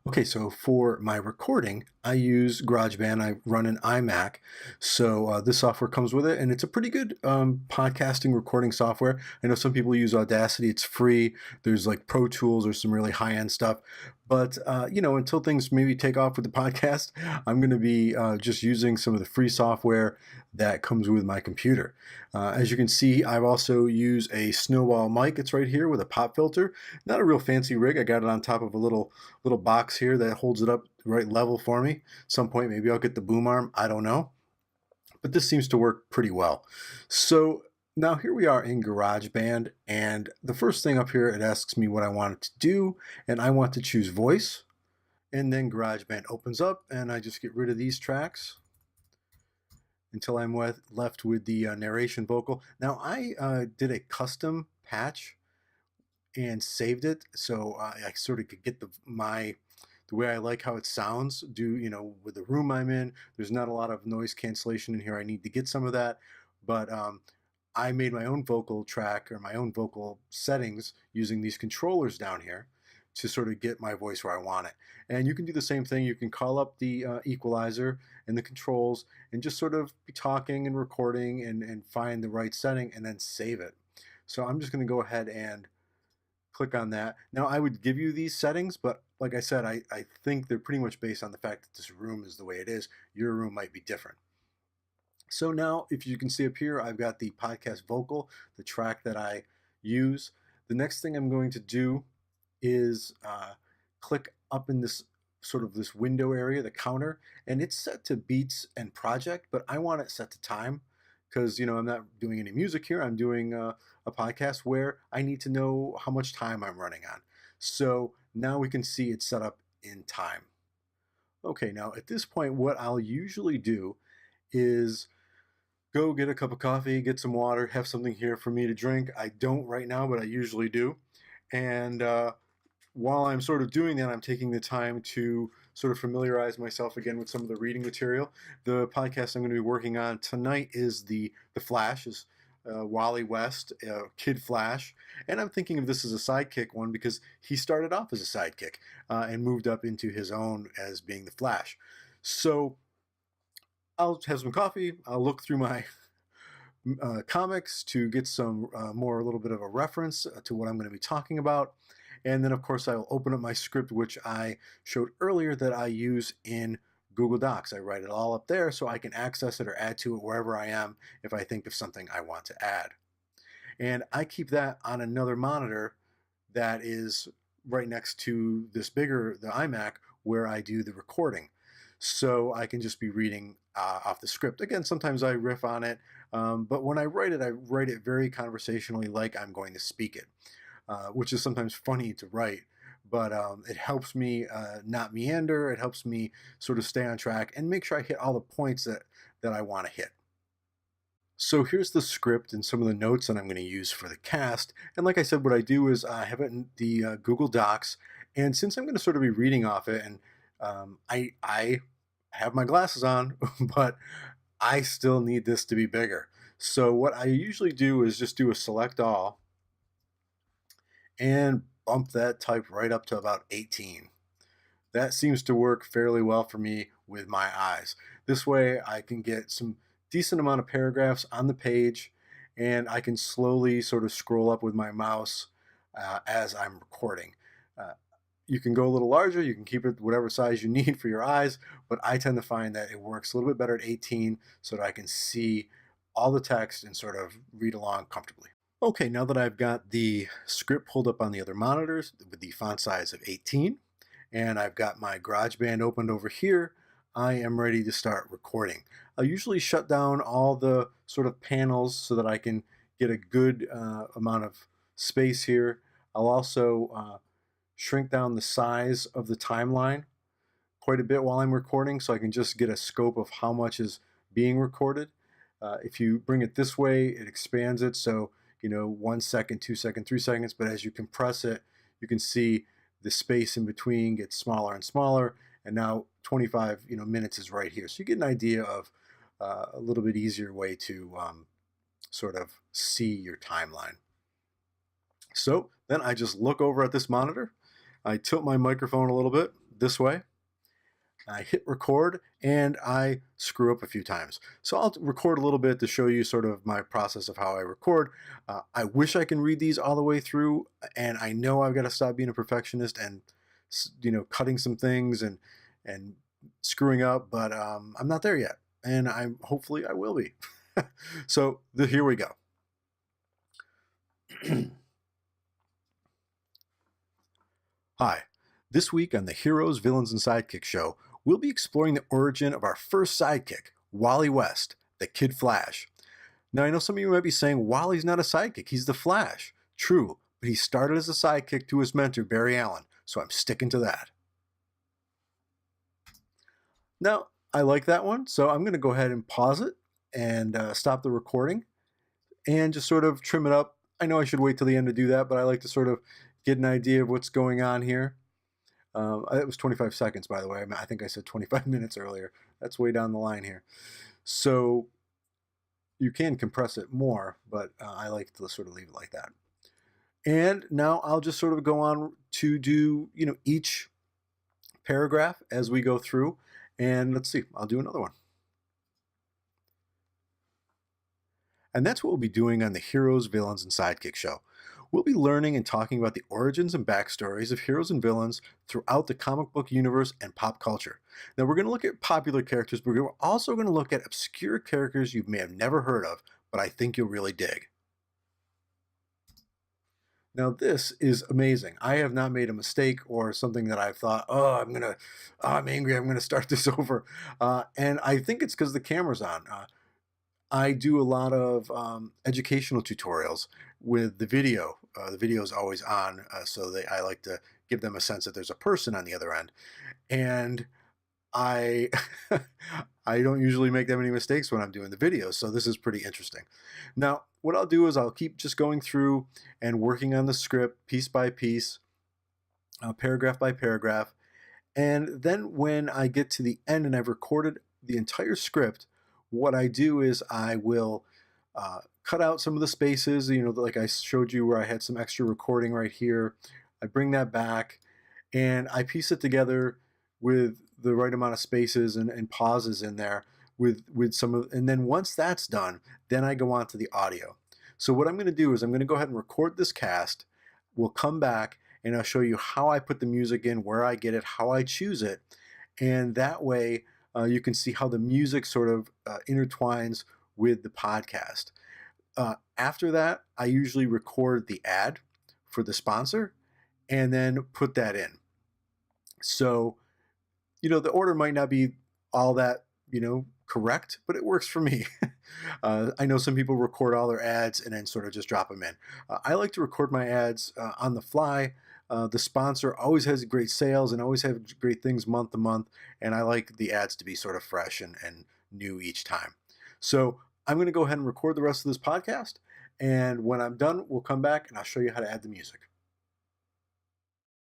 Okay, so for my recording, I use GarageBand. I run an iMac, so this software comes with it, and it's a pretty good podcasting recording software. I know some people use Audacity; it's free. There's like Pro Tools or some really high-end stuff, but until things maybe take off with the podcast, I'm going to be just using some of the free software that comes with my computer. As you can see, I've also used a Snowball mic. It's right here with a pop filter. Not a real fancy rig. I got it on top of a little box here that holds it up the right level for me. Some point, maybe I'll get the boom arm. I don't know. But this seems to work pretty well. So now here we are in GarageBand. And the first thing up here, it asks me what I want it to do. And I want to choose voice. And then GarageBand opens up and I just get rid of these tracks until I'm left with the narration vocal. Now I did a custom patch and saved it so I sort of could get the way I like how it sounds. With the room I'm in, there's not a lot of noise cancellation in here. I need to get some of that, but I made my own vocal track or my own vocal settings using these controllers down here to sort of get my voice where I want it. And you can do the same thing. You can call up the equalizer and the controls and just sort of be talking and recording and find the right setting and then save it. So I'm just going to go ahead and click on that. Now I would give you these settings, but like I said, I think they're pretty much based on the fact that this room is the way it is. Your room might be different. So now if you can see up here, I've got the podcast vocal, the track that I use. The next thing I'm going to do is click up in this window area, the counter, and it's set to beats and project, but I want it set to time because I'm not doing any music here. I'm doing a podcast where I need to know how much time I'm running on. So now we can see it's set up in time. Okay, now at this point, what I'll usually do is go get a cup of coffee, get some water, have something here for me to drink. I don't right now, but I usually do. And while I'm sort of doing that, I'm taking the time to sort of familiarize myself again with some of the reading material. The podcast I'm going to be working on tonight is the Flash, is Wally West, Kid Flash, and I'm thinking of this as a sidekick one because he started off as a sidekick and moved up into his own as being the Flash. So I'll have some coffee. I'll look through my comics to get some more a little bit of a reference to what I'm going to be talking about. And then, of course, I'll open up my script, which I showed earlier that I use in Google Docs. I write it all up there so I can access it or add to it wherever I am if I think of something I want to add. And I keep that on another monitor that is right next to the iMac, where I do the recording. So I can just be reading off the script. Again, sometimes I riff on it, but when I write it very conversationally like I'm going to speak it. Which is sometimes funny to write, but it helps me not meander. It helps me sort of stay on track and make sure I hit all the points that I want to hit. So here's the script and some of the notes that I'm going to use for the cast. And like I said, what I do is I have it in the Google Docs. And since I'm going to sort of be reading off it, and I have my glasses on, but I still need this to be bigger. So what I usually do is just do a select all and bump that type right up to about 18. That seems to work fairly well for me with my eyes. This way I can get some decent amount of paragraphs on the page and I can slowly sort of scroll up with my mouse as I'm recording. You can go a little larger, you can keep it whatever size you need for your eyes, but I tend to find that it works a little bit better at 18 so that I can see all the text and sort of read along comfortably. Okay, now that I've got the script pulled up on the other monitors with the font size of 18, and I've got my GarageBand opened over here, I am ready to start recording. I'll usually shut down all the sort of panels so that I can get a good amount of space here. I'll also shrink down the size of the timeline quite a bit while I'm recording so I can just get a scope of how much is being recorded. If you bring it this way, it expands it. So 1 second, 2 seconds, 3 seconds, but as you compress it, you can see the space in between gets smaller and smaller, and now 25 minutes is right here. So you get an idea of a little bit easier way to sort of see your timeline. So then I just look over at this monitor, I tilt my microphone a little bit, this way. I hit record and I screw up a few times. So I'll record a little bit to show you sort of my process of how I record. I wish I can read these all the way through, and I know I've got to stop being a perfectionist and cutting some things and screwing up, but I'm not there yet, and hopefully I will be. So here we go. Hi. This week on the Heroes, Villains, and Sidekicks show, we'll be exploring the origin of our first sidekick, Wally West, the Kid Flash. Now, I know some of you might be saying, Wally's not a sidekick, he's the Flash. True, but he started as a sidekick to his mentor, Barry Allen, so I'm sticking to that. Now, I like that one, so I'm going to go ahead and pause it and stop the recording and just sort of trim it up. I know I should wait till the end to do that, but I like to sort of get an idea of what's going on here. It was 25 seconds, by the way. I think I said 25 minutes earlier. That's way down the line here. So you can compress it more, but I like to sort of leave it like that. And now I'll just sort of go on to do, each paragraph as we go through. And let's see, I'll do another one. And that's what we'll be doing on the Heroes, Villains, and Sidekicks show. We'll be learning and talking about the origins and backstories of heroes and villains throughout the comic book universe and pop culture. Now, we're going to look at popular characters, but we're also going to look at obscure characters you may have never heard of, but I think you'll really dig. Now, this is amazing. I have not made a mistake or something that I've thought, I'm angry, I'm going to start this over. And I think it's because the camera's on. I do a lot of educational tutorials with the video. The video is always on, so I like to give them a sense that there's a person on the other end. And I I don't usually make that many mistakes when I'm doing the video, so this is pretty interesting. Now, what I'll do is I'll keep just going through and working on the script piece by piece, paragraph by paragraph. And then when I get to the end and I've recorded the entire script, what I do is I will cut out some of the spaces, like I showed you where I had some extra recording right here. I bring that back and I piece it together with the right amount of spaces and pauses in there with some of, and then once that's done, then I go on to the audio. So what I'm going to do is I'm going to go ahead and record this cast. We'll come back and I'll show you how I put the music in, where I get it, how I choose it. And that way you can see how the music sort of intertwines with the podcast. After that, I usually record the ad for the sponsor and then put that in. So, the order might not be all that, correct, but it works for me. I know some people record all their ads and then sort of just drop them in. I like to record my ads on the fly. The sponsor always has great sales and always have great things month to month, and I like the ads to be sort of fresh and new each time. So I'm going to go ahead and record the rest of this podcast, and when I'm done, we'll come back and I'll show you how to add the music.